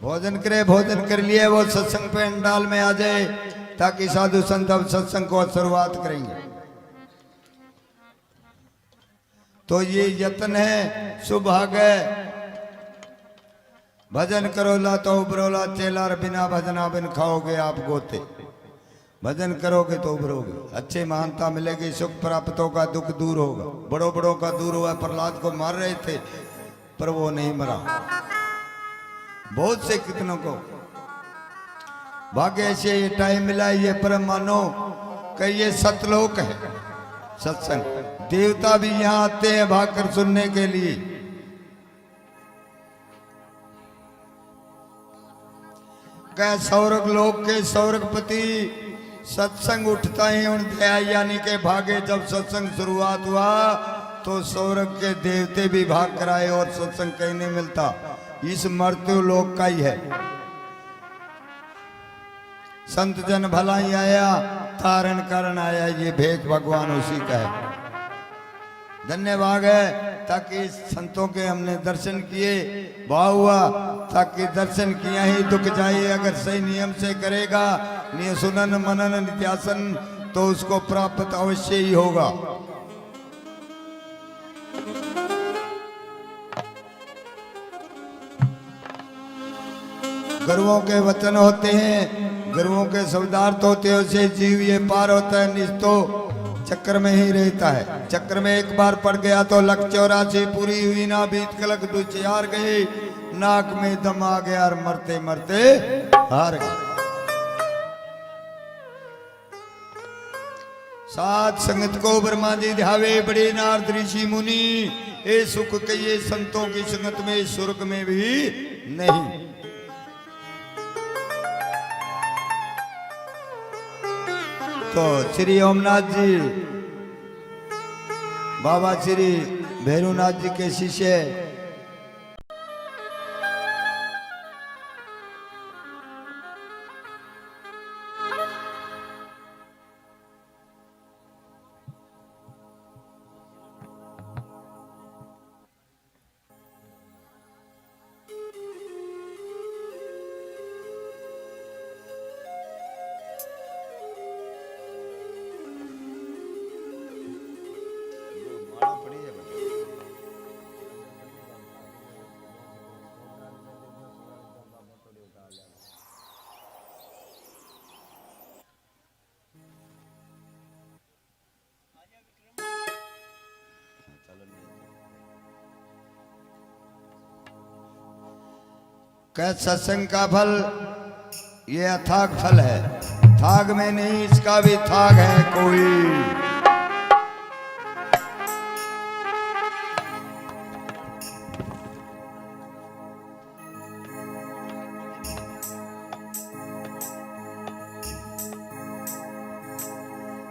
भोजन करे, भोजन कर लिए वो सत्संग पंडाल में आ जाए ताकि साधु संत अब सत्संग को शुरुआत करेंगे। तो ये यत्न है, सुभाग है। भजन करोला तो उबरोला चेलार, बिना भजना बिन खाओगे आप गोते। भजन करोगे तो उभरोगे, अच्छे महानता मिलेगी, सुख प्राप्त होगा, दुख दूर होगा। बड़ों बड़ों का दूर हुआ। प्रहलाद को मार रहे थे पर वो नहीं मरा। बहुत से कितनों को भाग्य से ये टाइम मिला। ये परम मानो कि ये सतलोक है सत्संग। देवता भी यहाँ आते हैं भागकर सुनने के लिए। क्या स्वर्ग लोक के स्वर्गपति सत्संग उठता ही उन दया यानी के भागे। जब सत्संग शुरुआत हुआ तो स्वर्ग के देवते भी भाग कर आए और सत्संग कहीं नहीं मिलता। इस मृत्यु लोक का ही है। संत जन भला ही आया, तारण कारण आया, ये भेद भगवान उसी का है। धन्यवाद है ताकि संतों के हमने दर्शन किए, भाव हुआ ताकि दर्शन किया ही दुख जाए। अगर सही नियम से करेगा, नियम सुनन मनन नित्यासन, तो उसको प्राप्त अवश्य ही होगा। गुरुओं के वचन होते हैं, गुरुओं के शब्दार्थ होते हैं, उसे जीव ये पार होता है। निस्तो चक्र में ही रहता है। चक्र में एक बार पड़ गया तो लक 84 पूरी हुई ना, बीत कलक 2 गए, नाक में दम आ गया और मरते मरते हार गए। साथ संगत को ब्रह्मा जी ध्यावे, बड़े नारद ऋषि मुनि। ये सुख के ये संतों की संगत में स्वर्ग में भी नहीं। तो श्री ओमनाथ जी बाबा श्री भैरवनाथ जी के शिष्य क्या सत्संग का फल ये अथाग फल है। थाग में नहीं, इसका भी थाग है कोई।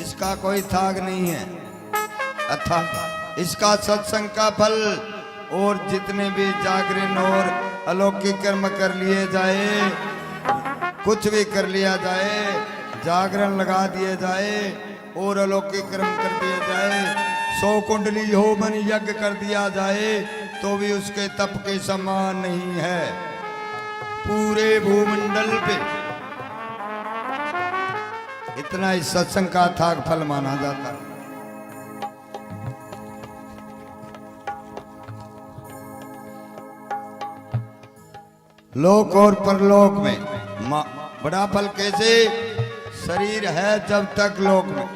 इसका कोई थाग नहीं है अथाग। इसका सत्संग का फल और जितने भी जागरण और अलौकिक कर्म कर लिए जाए, कुछ भी कर लिया जाए, जागरण लगा दिए जाए और अलौकिक कर्म कर दिए जाए, 100 कुंडली होमन यज्ञ कर दिया जाए, तो भी उसके तप के समान नहीं है पूरे भूमंडल पे। इतना इस सत्संग का थाग फल माना जाता है। लोक और परलोक में बड़ा फल कैसे? शरीर है जब तक लोक में,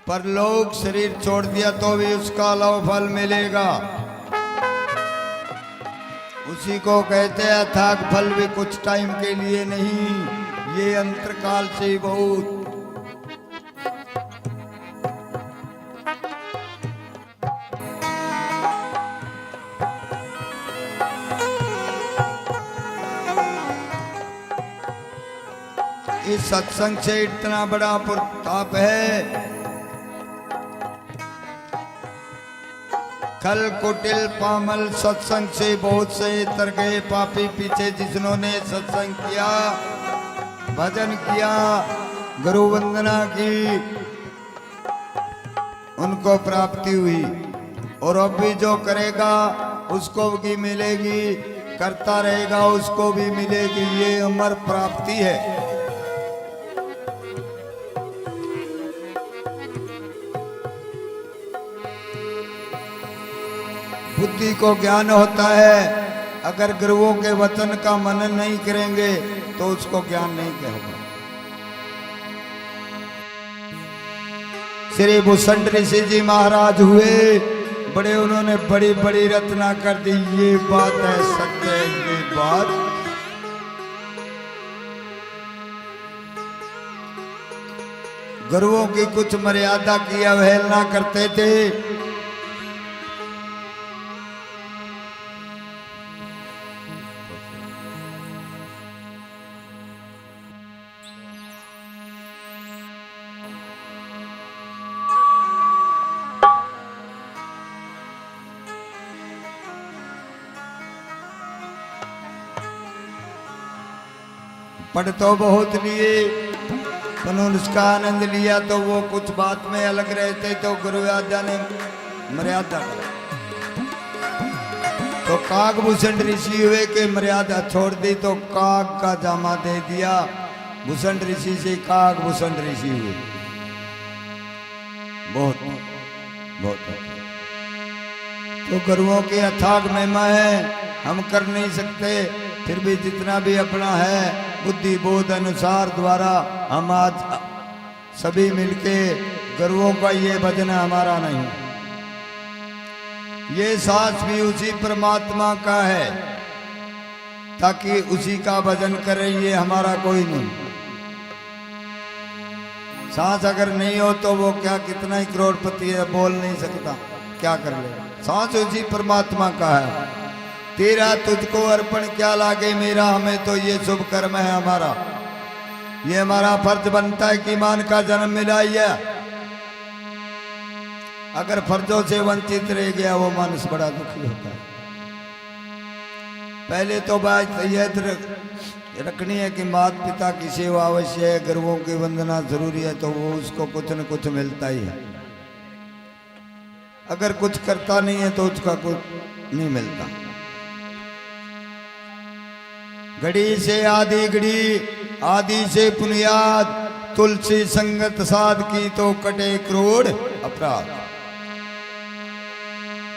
परलोक शरीर छोड़ दिया तो भी उसका लव फल मिलेगा। उसी को कहते हैं अथाग फल भी कुछ टाइम के लिए नहीं, ये अंतरकाल से बहुत। इस सत्संग से इतना बड़ा प्रताप है। खल कुटिल पामल सत्संग से बहुत से तर गए पापी पीछे, जिन्होंने सत्संग किया, भजन किया, गुरु वंदना की, उनको प्राप्ति हुई। और अब भी जो करेगा उसको भी मिलेगी, करता रहेगा उसको भी मिलेगी। ये अमर प्राप्ति है। बुद्धि को ज्ञान होता है, अगर गुरुओं के वचन का मनन नहीं करेंगे तो उसको ज्ञान नहीं कहूंगा। श्री भूषण ऋषि जी महाराज हुए बड़े, उन्होंने बड़ी बड़ी रचना कर दी। ये बात है, सत्य है ये बात। गुरुओं की कुछ मर्यादा की अवहेलना करते थे। पढ़ तो बहुत लिए, उन्होंने उसका आनंद लिया तो वो कुछ बात में अलग रहते तो गुरु आज्ञा ने मर्यादा तो काकभूषण ऋषि हुए के मर्यादा छोड़ दी तो काक का जामा दे दिया। भूषण ऋषि से काकभूषण ऋषि हुए। बहुत बहुत तो गुरुओं के अथाग महिमा है, हम कर नहीं सकते। फिर भी जितना भी अपना है बुद्धि बोध अनुसार द्वारा हम आज सभी मिलके गुरुओं का ये भजन हमारा नहीं, ये सांस भी उसी परमात्मा का है, ताकि उसी का भजन करें। ये हमारा कोई नहीं। सांस अगर नहीं हो तो वो क्या कितना ही करोड़पति है, बोल नहीं सकता, क्या कर ले। सांस उसी परमात्मा का है। तेरा तुझको अर्पण क्या लागे मेरा, हमें तो ये शुभ कर्म है हमारा। ये हमारा फर्ज बनता है कि मान का जन्म मिला है। अगर फर्जों से वंचित रह गया वो मानुष बड़ा दुखी होता है। पहले तो बात यह रखनी है कि माता पिता की सेवा अवश्य है, गुरुओं की वंदना जरूरी है, तो वो उसको कुछ न कुछ मिलता ही है। अगर कुछ करता नहीं है तो उसका कुछ नहीं मिलता। घड़ी से आदि घड़ी, आदि से पुनियाद, तुलसी संगत साध की तो कटे करोड़ अपराध।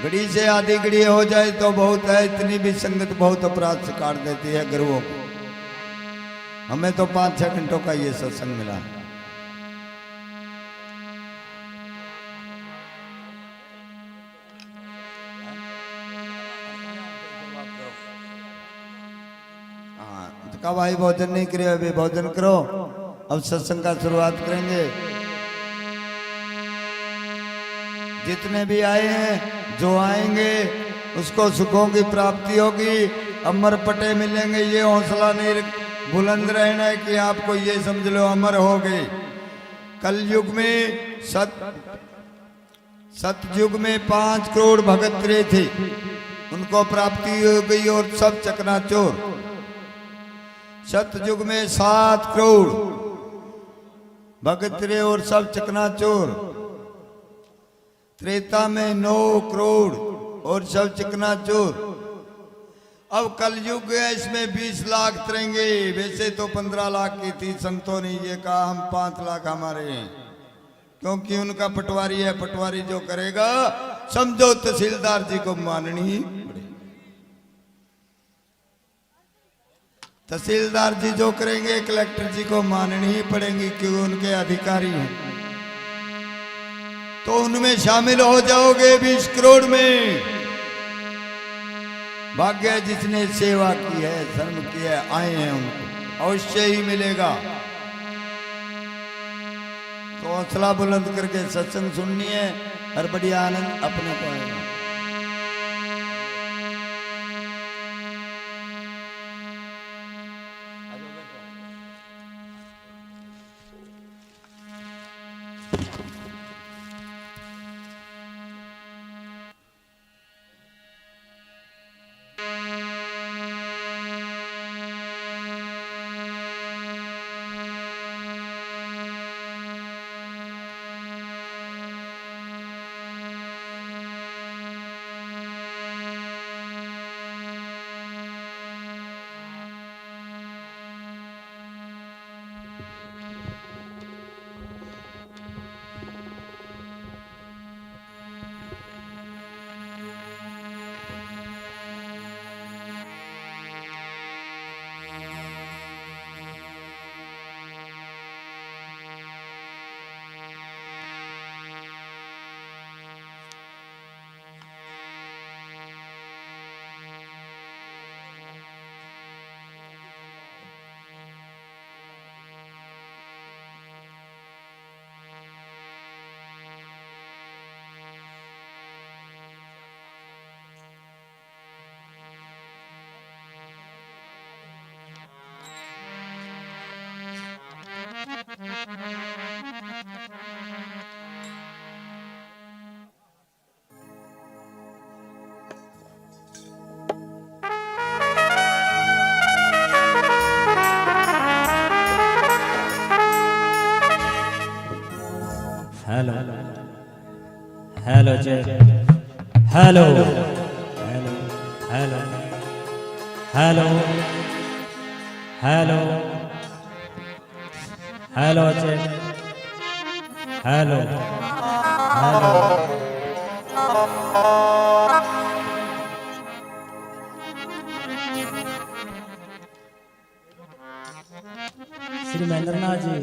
घड़ी से आदि घड़ी हो जाए तो बहुत है, इतनी भी संगत बहुत अपराध से काट देती है गुरुओं को। हमें तो 5-6 घंटों का ये सत्संग मिला। का भाई भोजन नहीं करे, अभी भोजन करो, अब सत्संग का शुरुआत करेंगे। जितने भी आए हैं, जो आएंगे उसको सुखों की प्राप्ति होगी, अमर पटे मिलेंगे। ये हौसला नहीं बुलंद रहना है कि आपको ये समझ लो अमर हो गए। कलयुग में सतयुग में 5 करोड़ भगत थे, उनको प्राप्ति हो गई और सब चकनाचूर। सतयुग में 7 करोड़ भगत रे और सब चकनाचूर। त्रेता में 9 करोड़ और सब चकनाचूर। अब कलयुग है, इसमें 20 लाख तरेंगे। वैसे तो 15 लाख की थी, संतों ने ये कहा हम 5 लाख हमारे हैं, क्योंकि उनका पटवारी है। पटवारी जो करेगा समझो तहसीलदार जी को माननी पड़ेगी। तहसीलदार जी जो करेंगे कलेक्टर जी को माननी ही पड़ेंगी, क्योंकि उनके अधिकारी हैं। तो उनमें शामिल हो जाओगे 20 करोड़ में। भाग्य जिसने सेवा की है, धर्म किया है, आए हैं, उनको अवश्य ही मिलेगा। तो हौसला बुलंद करके सत्संग सुननी है और बड़ी आनंद अपने को आएगा। Hello check hello hello hello hello hello hello check hello hello Shri Mahendranath ji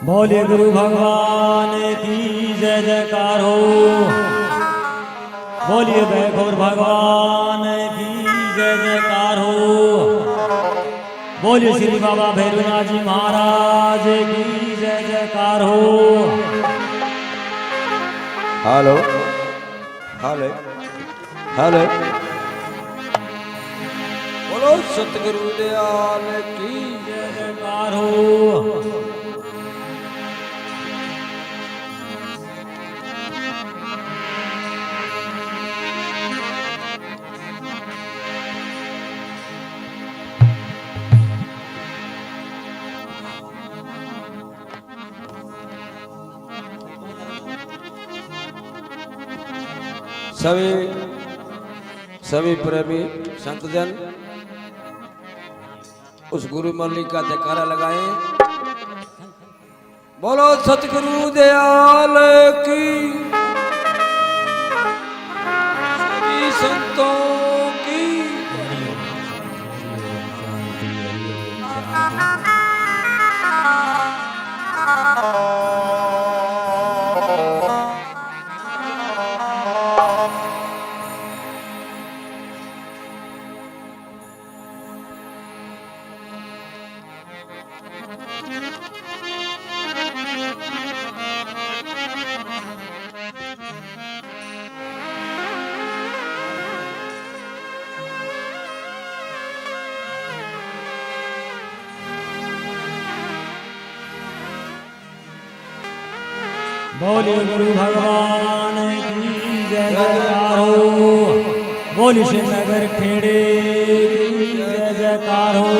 बोलिए गुरु भगवान की जय जयकार हो। बोलिए बैकुंठ भगवान की जय जयकार हो। बोलिए श्री बाबा भैरवनाथ जी महाराज की जय जयकार हो। हेलो हेलो हेलो बोलो सतगुरु दयाल की जय जयकार हो। सभी प्रेमी संतजन उस गुरु मल्लिक का जयकारा लगाएं। बोलो सतगुरु दयाल की सभी संतों की बोलिए गुरु भगवान की जय जयकार हो। बोलिए श्रीनगर खेड़े की जय जयकार हो।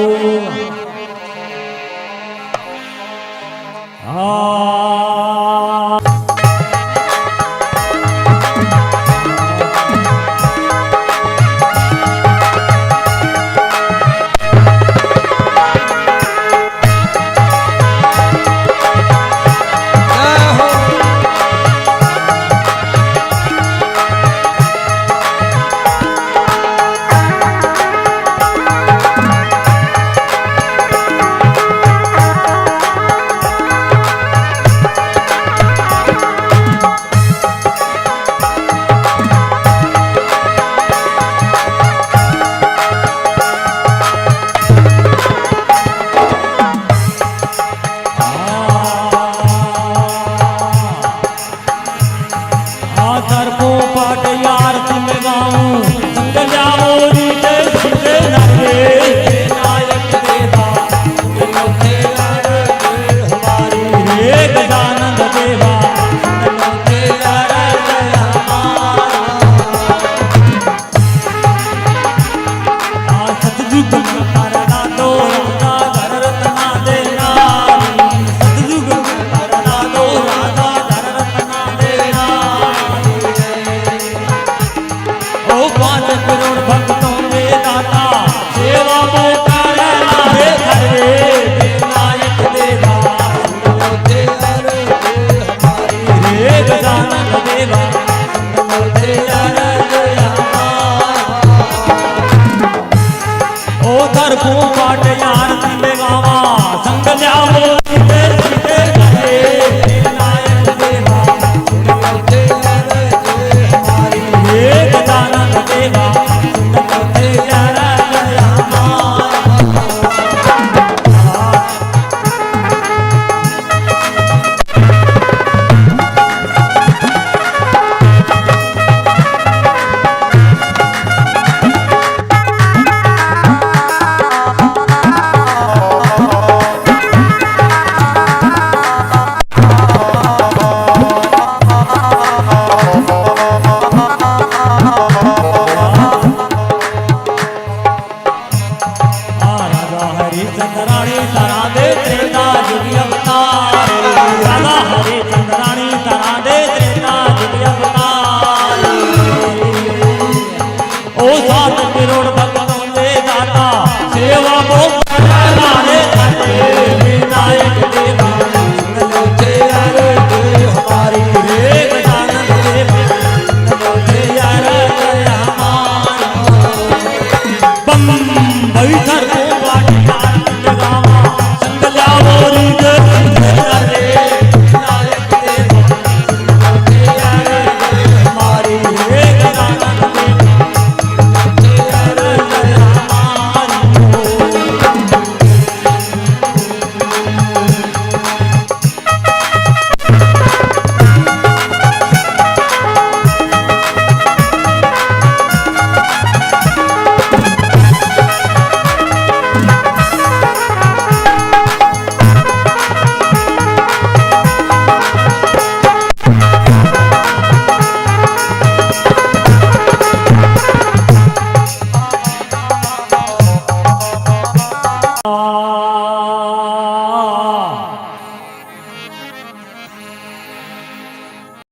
देवा हरिचंद्र रानी तरा दे त्रेता जुग अवतार राधा हरिचंद्र रानी तरा दे त्रेता जुग अवतार ओ 7 करोड़ भक्तों दे दाता सेवा को हमारे खाते विनायक देवा सुन लो तेरा रे हमारी रे गजानन देवा सुन लो तेरा रे हमारा बम बैठर